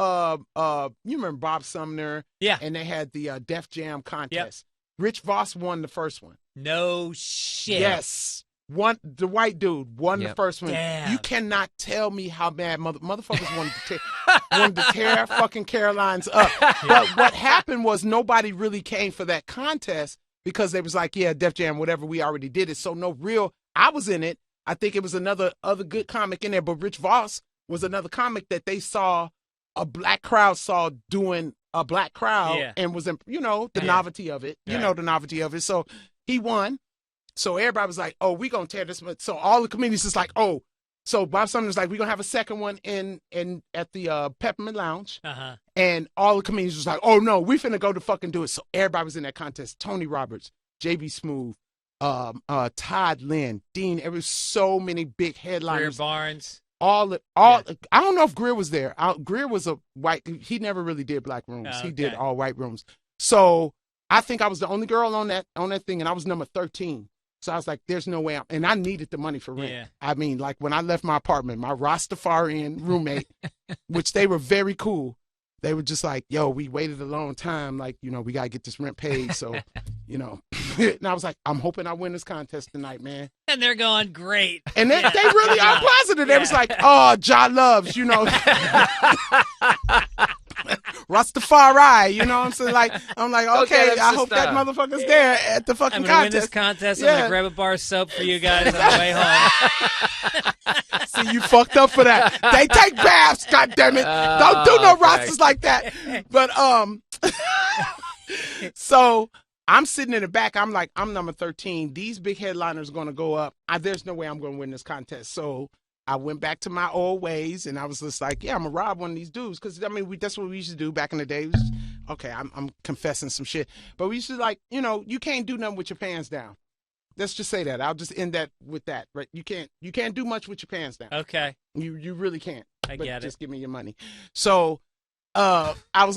Bob Sumner? Yeah. And they had the Def Jam contest. Yep. Rich Voss won the first one. No shit. Yes. The white dude won the first one. Damn. You cannot tell me how bad motherfuckers wanted to tear fucking Caroline's up. But what happened was nobody really came for that contest because they was like, Def Jam, whatever, we already did it. So I was in it. I think it was other good comic in there, but Rich Voss was another comic that they saw a black crowd saw doing a black crowd and was, the novelty of it. You know the novelty of it. So he won. So everybody was like, "Oh, we gonna tear this." So all the comedians is like, "Oh." So Bob Sumner's like, "We gonna have a second one at the Peppermint Lounge." Uh-huh. And all the comedians was like, "Oh no, we finna go to fucking do it." So everybody was in that contest. Tony Roberts, JB Smoove, Todd Lynn, Dean. There was so many big headliners. Greer Barnes. I don't know if Greer was there. Greer was a white. He never really did black rooms. Oh, okay. He did all white rooms. So I think I was the only girl on that thing, and I was number 13. So I was like, there's no way. And I needed the money for rent. Yeah. I mean, like when I left my apartment, my Rastafarian roommate, which they were very cool, they were just like, yo, we waited a long time. Like, we got to get this rent paid. So, and I was like, I'm hoping I win this contest tonight, man. And they're going, great. And they really are positive. They was like, oh, Ja loves, Rastafari, you know what I'm saying? Like, I'm like, okay, I hope that motherfucker's there at the fucking I'm gonna contest. win this contest. I'm gonna grab a bar of soap for you guys on the way home. See, you fucked up for that. They take baths, goddammit. Don't do no rosters like that. But so I'm sitting in the back. I'm like, I'm number 13. These big headliners are going to go up. There's no way I'm going to win this contest. So I went back to my old ways, and I was just like, yeah, I'm going to rob one of these dudes. Because, I mean, that's what we used to do back in the day. Okay, I'm confessing some shit. But we used to, like, you know, you can't do nothing with your pants down. Let's just say that. I'll just end that with that, right? You can't do much with your pants down. Okay. You really can't. I get it. Just give me your money. So I was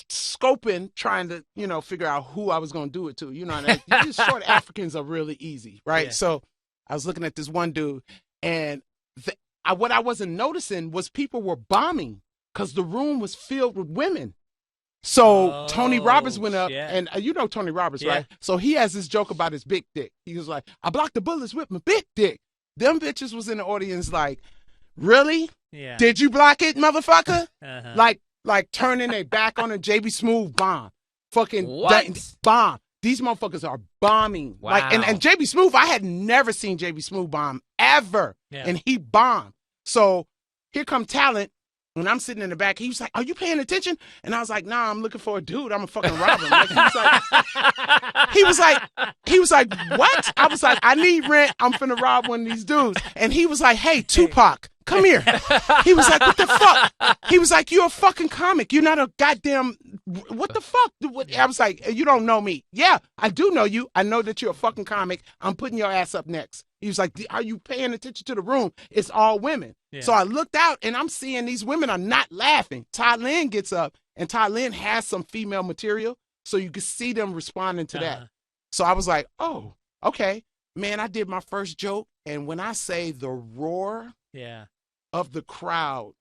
scoping, trying to, you know, figure out who I was going to do it to. You know, and these short Africans are really easy, right? Yeah. So I was looking at this one dude, and what I wasn't noticing was people were bombing because the room was filled with women. So Tony Roberts went up, and you know Tony Roberts, right? So he has this joke about his big dick. He was like, I blocked the bullets with my big dick. Them bitches was in the audience like, really? Yeah. Did you block it, motherfucker? Uh-huh. Like turning their back on a JB Smooth bomb. Fucking bomb. These motherfuckers are bombing. Wow. Like, and JB Smooth, I had never seen JB Smooth bomb ever. Yeah. And he bombed. So here come talent. When I'm sitting in the back, he was like, are you paying attention? And I was like, nah, I'm looking for a dude. I'm a fucking robber. Like, he was like, what? I was like, I need rent. I'm finna rob one of these dudes. And he was like, hey, Tupac, come here. He was like, what the fuck? He was like, you're a fucking comic. You're not a goddamn, what the fuck? I was like, you don't know me. Yeah, I do know you. I know that you're a fucking comic. I'm putting your ass up next. He was like, are you paying attention to the room? It's all women. Yeah. So I looked out, and I'm seeing these women are not laughing. Todd Lynn gets up, and Todd Lynn has some female material, so you can see them responding to that. So I was like, oh, okay. Man, I did my first joke, and when I say the roar of the crowd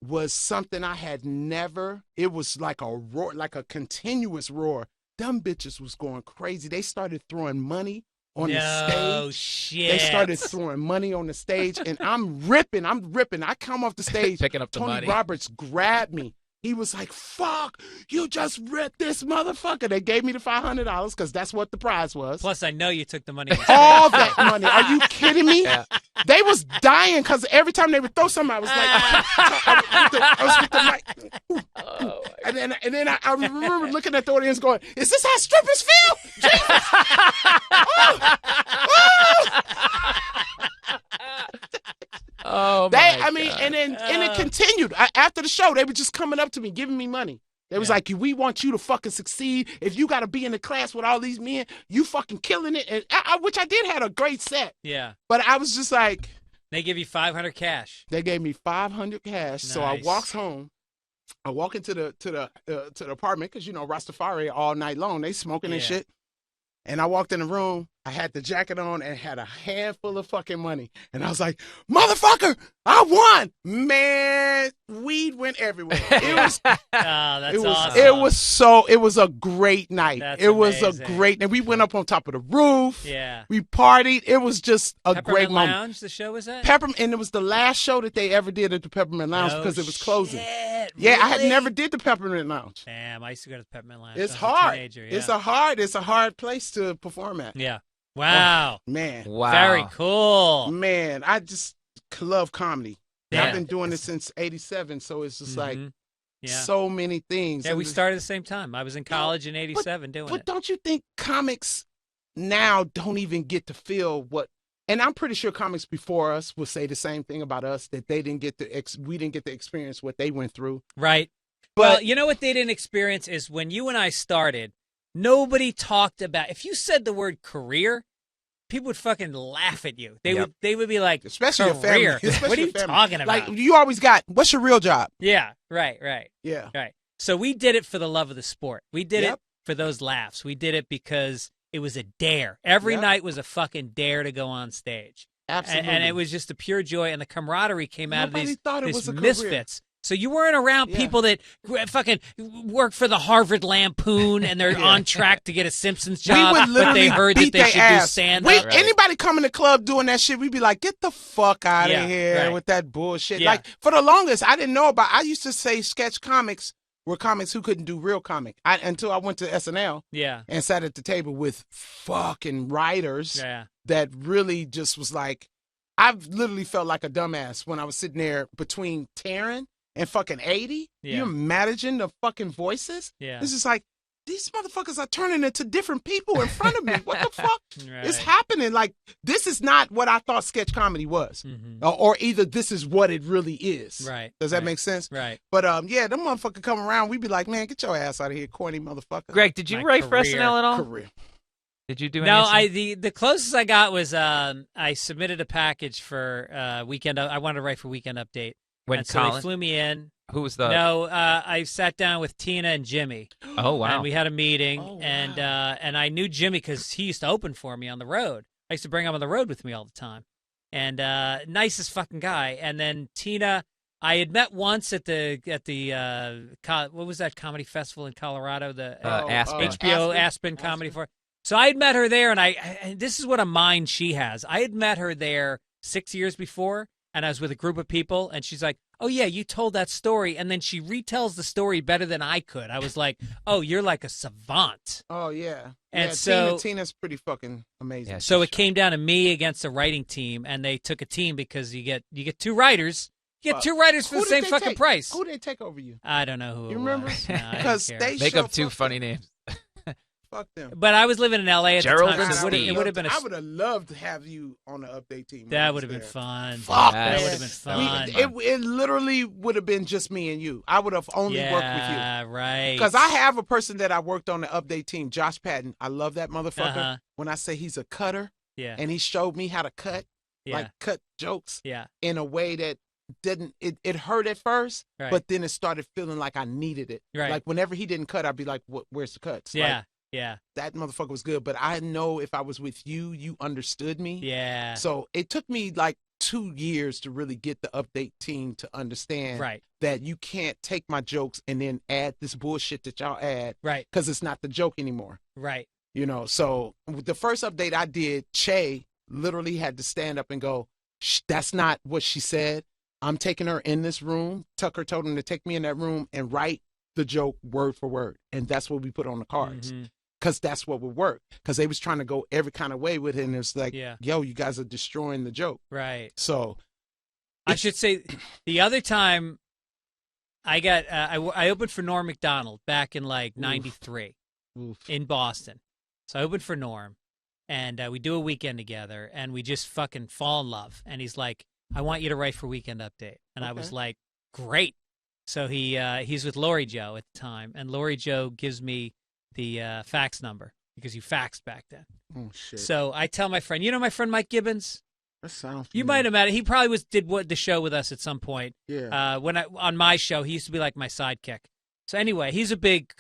was something I had never, it was like a roar, like a continuous roar. Them bitches was going crazy. They started throwing money on the stage. Shit. They started throwing money on the stage, and I'm ripping. I come off the stage. Picking up the Tony money. Roberts grabbed me. He was like, fuck, you just ripped this motherfucker. They gave me the $500 because that's what the prize was. Plus, I know you took the money. All that money. Are you kidding me? Yeah. They was dying because every time they would throw something, I was like, I was with the mic. And then I remember looking at the audience going, is this how strippers feel? Jesus. Oh, my God. And it continued. After the show, they were just coming up to me, giving me money. They was like, we want you to fucking succeed. If you got to be in the class with all these men, you fucking killing it. And which I did had a great set. Yeah. But I was just like. They give you $500 cash. They gave me $500 cash. Nice. So I walked home. I walk into the apartment because, you know, Rastafari all night long. They smoking and shit. And I walked in the room. I had the jacket on and had a handful of fucking money. And I was like, motherfucker, I won. Man, weed went everywhere. It was awesome. It was a great night. That's was amazing. a great night. We went up on top of the roof. Yeah. We partied. It was just a Peppermint great moment. Lounge, the show was at? And it was the last show that they ever did at the Peppermint Lounge because it was closing. Shit, yeah, really? I had never did the Peppermint Lounge. Damn, I used to go to the Peppermint Lounge. It's I was hard. a teenager, It's a hard place to perform at. Yeah. Wow. Oh, man. Wow. Very cool. Man, I just love comedy. Yeah. I've been doing this since '87, so it's just like so many things. Yeah, we started at the same time. I was in college in '87 doing it. But don't you think comics now don't even get to feel what? And I'm pretty sure comics before us will say the same thing about us, that they didn't get we didn't get to experience what they went through. Right. But well, you know what they didn't experience is when you and I started. Nobody talked about, if you said the word career, people would fucking laugh at you. They would be like, especially career. Your family. What are you talking about? Like, you always got, what's your real job? Yeah, right. Yeah. Right. So we did it for the love of the sport. We did it for those laughs. We did it because it was a dare. Every night was a fucking dare to go on stage. Absolutely. And it was just a pure joy, and the camaraderie came out of these was misfits. So you weren't around people that fucking work for the Harvard Lampoon and they're on track to get a Simpsons job, but they heard that they should do stand-up. Anybody come in the club doing that shit, we'd be like, get the fuck out of here with that bullshit. Yeah. Like, for the longest, I didn't know about, I used to say sketch comics were comics who couldn't do real comic. Until I went to SNL and sat at the table with fucking writers that really just was like, I've literally felt like a dumbass when I was sitting there between Taryn and fucking 80. Yeah. You imagine the fucking voices? Yeah. It's just like, these motherfuckers are turning into different people in front of me. What the fuck Right. is happening? Like, this is not what I thought sketch comedy was. Mm-hmm. Or either this is what it really is. Right. Does that right. make sense? Right. But yeah, them motherfuckers come around, we be like, man, get your ass out of here, corny motherfucker. Greg, did you My write for career. SNL at all? Career. Did you do No, anything? the closest I got was I submitted a package for Weekend. I wanted to write for Weekend Update. When and so Colin? they flew me in. Who was the? No, I sat down with Tina and Jimmy. Oh wow. And we had a meeting, Oh, wow. and I knew Jimmy because he used to open for me on the road. I used to bring him on the road with me all the time, and nicest fucking guy. And then Tina, I had met once at the what was that comedy festival in Colorado? The Aspen. HBO Aspen Comedy Festival. So I had met her there, and this is what a mind she has. I had met her there 6 years before, and I was with a group of people, and she's like, oh, yeah, you told that story, and then she retells the story better than I could. I was like, oh, you're like a savant. Oh, yeah. And yeah, so- Tina's pretty fucking amazing. Yeah, So it came down to me against a writing team, and they took a team because you get two writers. You get two writers for Who the did same they fucking take? price. Who did they take over you? I don't know who You it remember? was. No, I didn't Because care. they Make sure up two fucked funny them. names. Fuck them. But I was living in L.A. at Gerald the time, and so Steve. it would have been I would have loved to have you on the update team. when I that was would have been there. fun. Fuck, that man. would have been fun. It literally would have been just me and you. I would have only worked with you. Yeah, right. Because I have a person that I worked on the update team, Josh Patton. I love that motherfucker. Uh-huh. When I say he's a cutter, Yeah, and he showed me how to cut, yeah, like cut jokes yeah. in a way that didn't, it hurt at first, Right. but then it started feeling like I needed it. Right. Like whenever he didn't cut, I'd be like, where's the cuts? Yeah, Like, yeah, that motherfucker was good. But I know if I was with you, you understood me. yeah. So it took me like 2 years to really get the update team to understand Right, that you can't take my jokes and then add this bullshit that y'all add right, because it's not the joke anymore. right. You know, so with the first update I did, Che literally had to stand up and go, that's not what she said. I'm taking her in this room. Tucker told him to take me in that room and write the joke word for word. And that's what we put on the cards. Mhm. Because that's what would work. Because they was trying to go every kind of way with it. And it's like, Yeah. yo, you guys are destroying the joke. Right. So I should say the other time I got I opened for Norm Macdonald back in like '93 oof. in Boston. So I opened for Norm, and we do a weekend together, and we just fucking fall in love. And he's like, "I want you to write for Weekend Update," and I was Okay. like, "Great." So he's with Lori Joe at the time, and Lori Joe gives me the fax number because you faxed back then. Oh, shit. So I tell my friend, you know my friend Mike Gibbons? That sounds You familiar. might have met him. He probably did the show with us at some point. Yeah. When on my show, he used to be like my sidekick. So anyway, he's a big.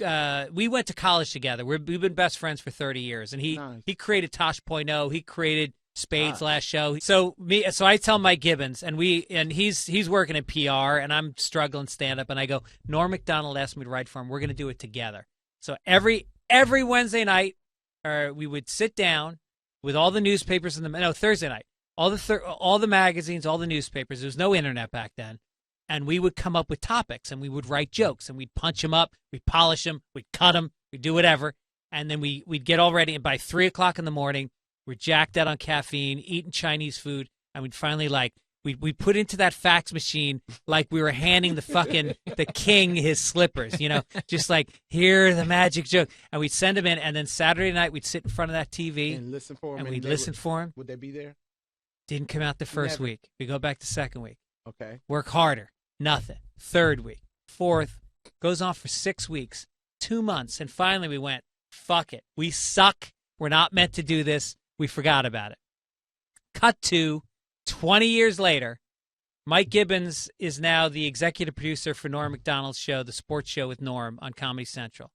We went to college together. We've been best friends for 30 years, and Nice. he created Tosh.0. He created Spade's Nice. last show. So I tell Mike Gibbons, and he's working in PR, and I'm struggling stand up, and I go, Norm Macdonald asked me to write for him. We're going to do it together. So every Wednesday night, we would sit down with all the newspapers Thursday night. All the magazines, all the newspapers. There was no internet back then, and we would come up with topics, and we would write jokes, and we'd punch them up, we'd polish them, we'd cut them, we'd do whatever, and then we'd get all ready. And by 3:00 in the morning, we're jacked out on caffeine, eating Chinese food, and we'd finally we put into that fax machine like we were handing the king his slippers, just like, here are the magic joke, and we'd send him in, and then Saturday night we'd sit in front of that TV and listen for him. and we'd they listen would, for him. Would they be there? Didn't come out the first Never. week. We go back the second week. Okay. Work harder. Nothing. Third week. Fourth. Goes on for 6 weeks. 2 months. And finally we went, fuck it. We suck. We're not meant to do this. We forgot about it. Cut to 20 years later. Mike Gibbons is now the executive producer for Norm Macdonald's show, The Sports Show with Norm on Comedy Central.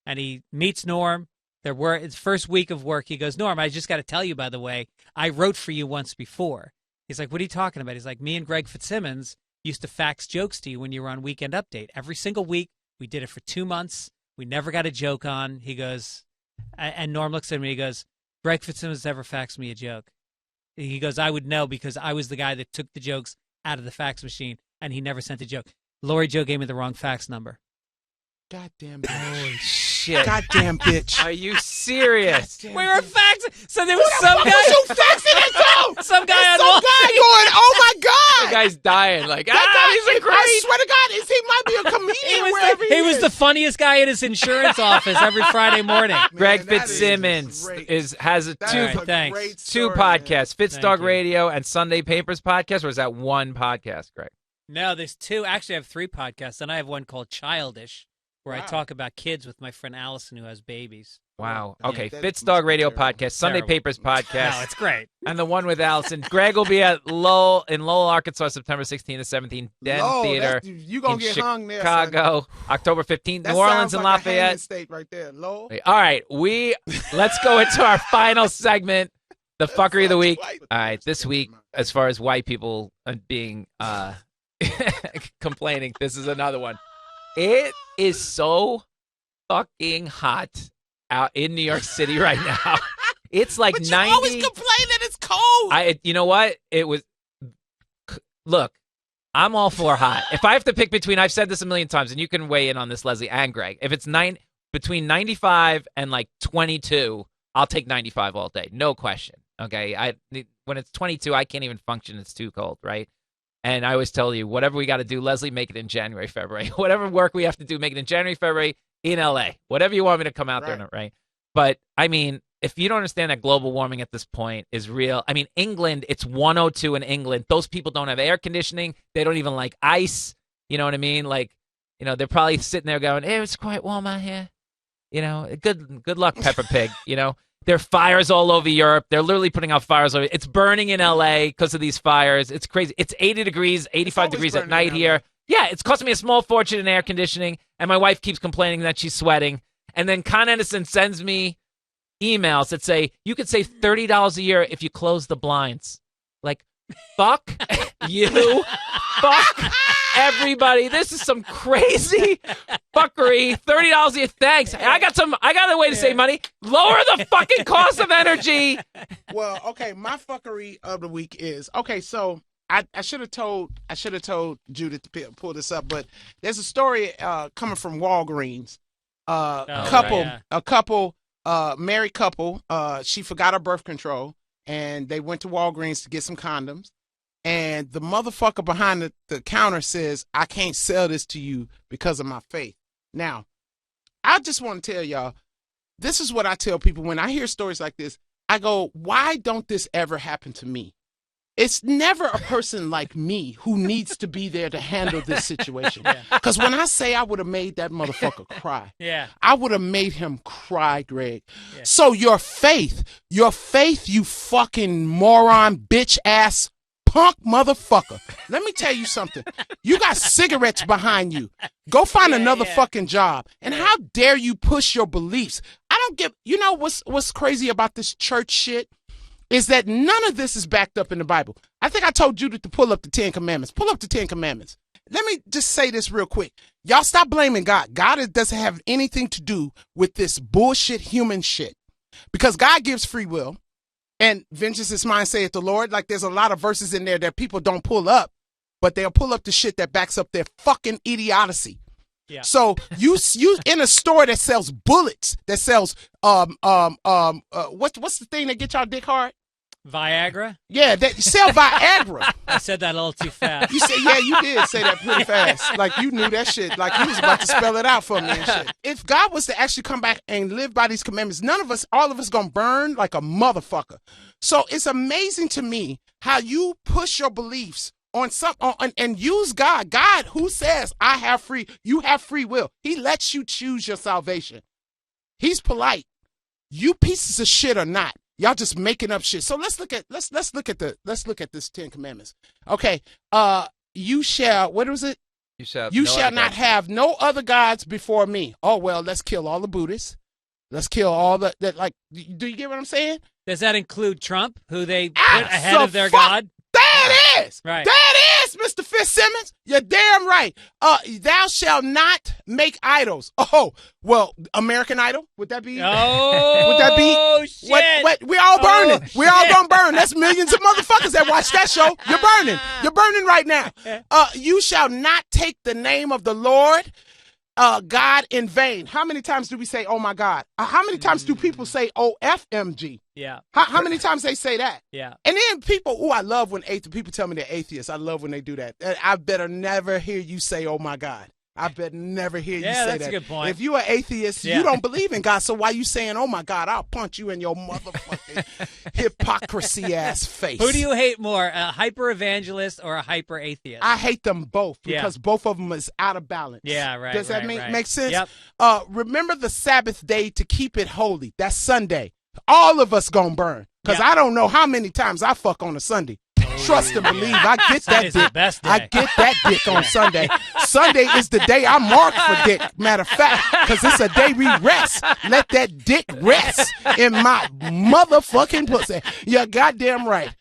And he meets Norm. It's first week of work. He goes, Norm, I just got to tell you, by the way, I wrote for you once before. He's like, what are you talking about? He's like, me and Greg Fitzsimmons used to fax jokes to you when you were on Weekend Update. Every single week, we did it for 2 months. We never got a joke on. He goes, and Norm looks at me, he goes, Greg Fitzsimmons never faxed me a joke. He goes, I would know because I was the guy that took the jokes out of the fax machine, and he never sent a joke. Lori Joe gave me the wrong fax number. God damn it. Holy shit. shit. Goddamn bitch. Are you serious? We were faxing. So there was some guy. You faxing it to? Some guy on Some Wall guy Street. going, oh my God. The guy's dying. Like, he's a I great. swear to God, he might be a comedian wherever He was the funniest guy in his insurance office every Friday morning. Greg that is Fitzsimmons great. has a That two is a thanks. great two story, podcasts, Thank Fitzdog you. Radio and Sunday Papers podcast, or is that one podcast, Greg? No, there's two. Actually, I have three podcasts, and I have one called Childish, where I Wow. talk about kids with my friend Allison, who has babies. Wow. Yeah, Okay, that Fitzdog must be Radio terrible. podcast, Sunday Terrible. Papers podcast, No, it's great. and the one with Allison. Greg will be at Lowell, Arkansas, September 16th to 17th. Den Lord, Theater you gonna in get hung there, son. Chicago, October 15th. That New Orleans sounds and like a hanging Lafayette. state right there. Lord. All right, let's go into our final segment, the fuckery of the week. All right, this week, as far as white people being complaining, this is another one. It is so fucking hot out in New York City right now. It's like But you 90. always complain that it's cold. You know what? It was. Look, I'm all for hot. If I have to pick between, I've said this a million times, and you can weigh in on this, Leslie and Greg. If it's between 95 and like 22, I'll take 95 all day, no question. Okay, when it's 22, I can't even function. It's too cold, right? And I always tell you, whatever we got to do, Leslie, make it in January, February. Whatever work we have to do, make it in January, February, in LA. Whatever you want me to come out there, right? But I mean, if you don't understand that global warming at this point is real, I mean, England, it's 102 in England. Those people don't have air conditioning. They don't even like ice. You know what I mean? Like, they're probably sitting there going, "Hey, it's quite warm out here." Good luck, Peppa Pig. There are fires all over Europe. They're literally putting out fires over. It's burning in LA because of these fires. It's crazy. It's 80 degrees, 85 degrees at night here. Yeah, it's costing me a small fortune in air conditioning, and my wife keeps complaining that she's sweating. And then Con Edison sends me emails that say, you could save $30 a year if you close the blinds. Like, fuck you. Fuck everybody. This is some crazy fuckery. $30 a year. Thanks. I got a way to save money. Lower the fucking cost of energy. Well, okay, my fuckery of the week is, okay, so I should have told Judith to pull this up, but there's a story coming from Walgreens. A couple, married couple, she forgot her birth control, and they went to Walgreens to get some condoms. And the motherfucker behind the counter says, "I can't sell this to you because of my faith." Now, I just want to tell y'all, this is what I tell people when I hear stories like this. I go, why don't this ever happen to me? It's never a person like me who needs to be there to handle this situation. Because when I say I would have made that motherfucker cry, I would have made him cry, Greg. Yeah. So your faith, you fucking moron, bitch ass, punk motherfucker. Let me tell you something. You got cigarettes behind you. Go find another fucking job. And how dare you push your beliefs? I don't get, what's crazy about this church shit? Is that none of this is backed up in the Bible. I think I told Judith to pull up the 10 Commandments. Pull up the 10 Commandments. Let me just say this real quick. Y'all stop blaming God. God doesn't have anything to do with this bullshit human shit. Because God gives free will. And vengeance is mine, saith the Lord. Like, there's a lot of verses in there that people don't pull up. But they'll pull up the shit that backs up their fucking idiocy. Yeah. So you in a store that sells bullets, that sells what's the thing that get y'all dick hard? Viagra? Yeah, they sell Viagra. I said that a little too fast. You said, yeah, you did say that pretty fast. Like, you knew that shit. Like, you was about to spell it out for me and shit. If God was to actually come back and live by these commandments, all of us gonna burn like a motherfucker. So it's amazing to me how you push your beliefs on and use God. God, who says you have free will. He lets you choose your salvation. He's polite. You pieces of shit are not. Y'all just making up shit. So let's look at this 10 Commandments. Okay. You shall, what was it? You shall not have no other gods before me. Oh, well, let's kill all the Buddhists. Let's kill all that, like, do you get what I'm saying? Does that include Trump, who they put ahead of their God? That is. Right. That is, Mr. Fitzsimmons. You're damn right. Thou shalt not make idols. Oh, well, American Idol? Would that be? Oh, would that be? Shit. What? We all burning. We all gonna burn. That's millions of motherfuckers that watch that show. You're burning. You're burning right now. You shall not take the name of the Lord God in vain. How many times do we say, oh my God? How many times do people say, OFMG? Yeah. How many times they say that? Yeah. And then people, I love when people tell me they're atheists. I love when they do that. I better never hear you say, oh my God. I better never hear you say that. Yeah, that's a good point. If you're an atheist, you don't believe in God. So why you saying, oh my God, I'll punch you in your motherfucking hypocrisy ass face. Who do you hate more, a hyper evangelist or a hyper atheist? I hate them both because both of them is out of balance. Yeah, right. Does that make sense? Yep. Remember the Sabbath day to keep it holy. That's Sunday. All of us gonna burn because I don't know how many times I fuck on a Sunday. Trust and believe. I get that dick. Best day. I get that dick on Sunday. Sunday is the day I mark for dick. Matter of fact, because it's a day we rest. Let that dick rest in my motherfucking pussy. You're goddamn right.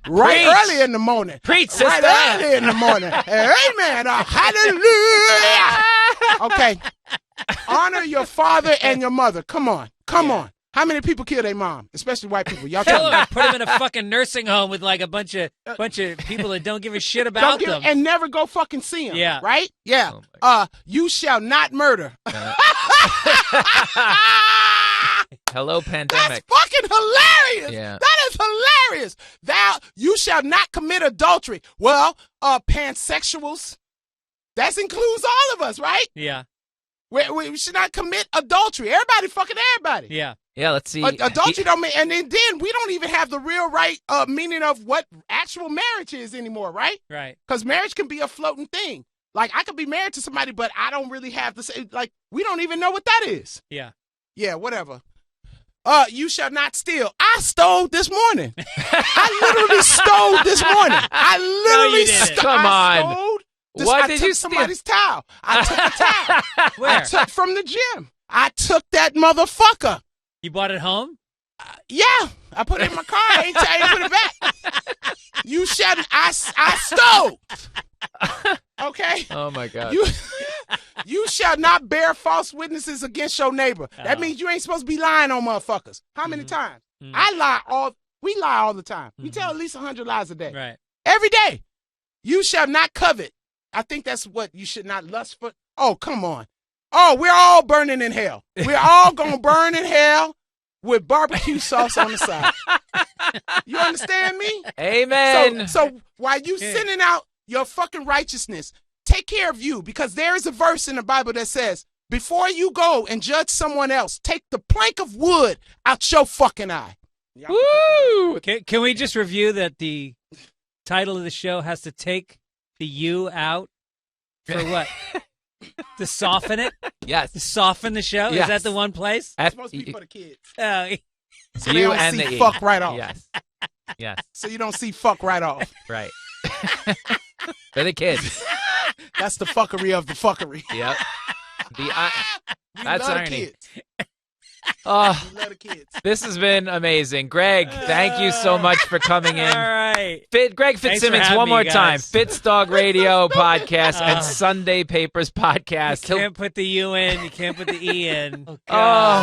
Right early in the morning. Preach, sister. Right early in the morning. Amen. Hallelujah. Okay. Honor your father and your mother. Come on. Come on. How many people kill their mom, especially white people? Y'all Kill tell them me. and put them in a fucking nursing home with like a bunch of people that don't give a shit about them. And never go fucking see them. Yeah. Right? Yeah. Oh you shall not murder. Hello, pandemic. That's fucking hilarious. Yeah. That is hilarious. You shall not commit adultery. Well, pansexuals, that includes all of us, right? Yeah. We should not commit adultery. Everybody fucking everybody. Yeah. Yeah, let's see. Adultery don't mean, and then we don't even have the real right meaning of what actual marriage is anymore, right? Right. Because marriage can be a floating thing. Like, I could be married to somebody, but I don't really have the same, like, we don't even know what that is. Yeah. Yeah, whatever. You shall not steal. I stole this morning. I literally stole this morning. I literally didn't. Come on. stole this. What I did took you steal? somebody's towel. I took a towel. Where? I took from the gym. I took that motherfucker. You bought it home? Yeah, I put it in my car. I ain't put it back. You shall. I stole. Okay. Oh my God. You shall not bear false witnesses against your neighbor. That means you ain't supposed to be lying on motherfuckers. How many times? We lie all the time. We tell at least 100 lies a day. Right. Every day. You shall not covet. I think that's what you should not lust for. Oh, come on. Oh, we're all burning in hell. We're all going to burn in hell with barbecue sauce on the side. You understand me? Amen. So while you sending out your fucking righteousness, take care of you, because there is a verse in the Bible that says, before you go and judge someone else, take the plank of wood out your fucking eye. Woo! Can we just review that the title of the show has to take the you out for what? To soften it? Yes. To soften the show? Yes. Is that the one place? It's supposed to be for the kids. Oh, So they You don't and see the E. fuck right off. Yes. Yes. So you don't see fuck right off. Right. For the kids. That's the fuckery of the fuckery. Yep. We That's love irony. the kids. Oh, We love the kids. this has been amazing. Greg, thank you so much for coming in. all right. Greg Thanks for Fitzsimmons, having one me, more guys. time. Fitz Dog Radio podcast and Sunday Papers podcast. You can't put the U in. You can't put the E in. Oh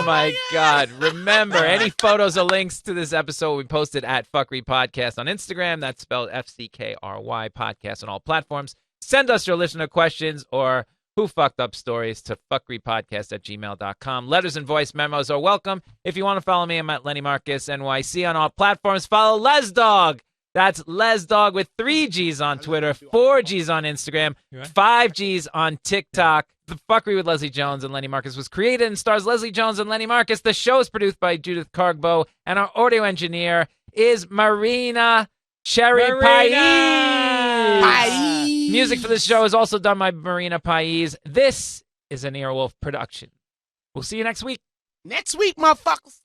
my God. Remember, any photos or links to this episode we posted at Fckry Podcast on Instagram. That's spelled Fckry podcast on all platforms. Send us your listener questions or who fucked up stories to fuckrypodcast@gmail.com. Letters and voice memos are welcome. If you want to follow me, I'm at Lenny Marcus NYC on all platforms. Follow Les Dog. That's Les Dog with 3 G's on Twitter, 4 G's on Instagram, 5 G's on TikTok. The Fckry with Leslie Jones and Lenny Marcus was created and stars Leslie Jones and Lenny Marcus. The show is produced by Judith Cargbo, and our audio engineer is Marina Cherry Pais. Music for this show is also done by Marina Pais. This is an Earwolf production. We'll see you next week. Next week, motherfuckers.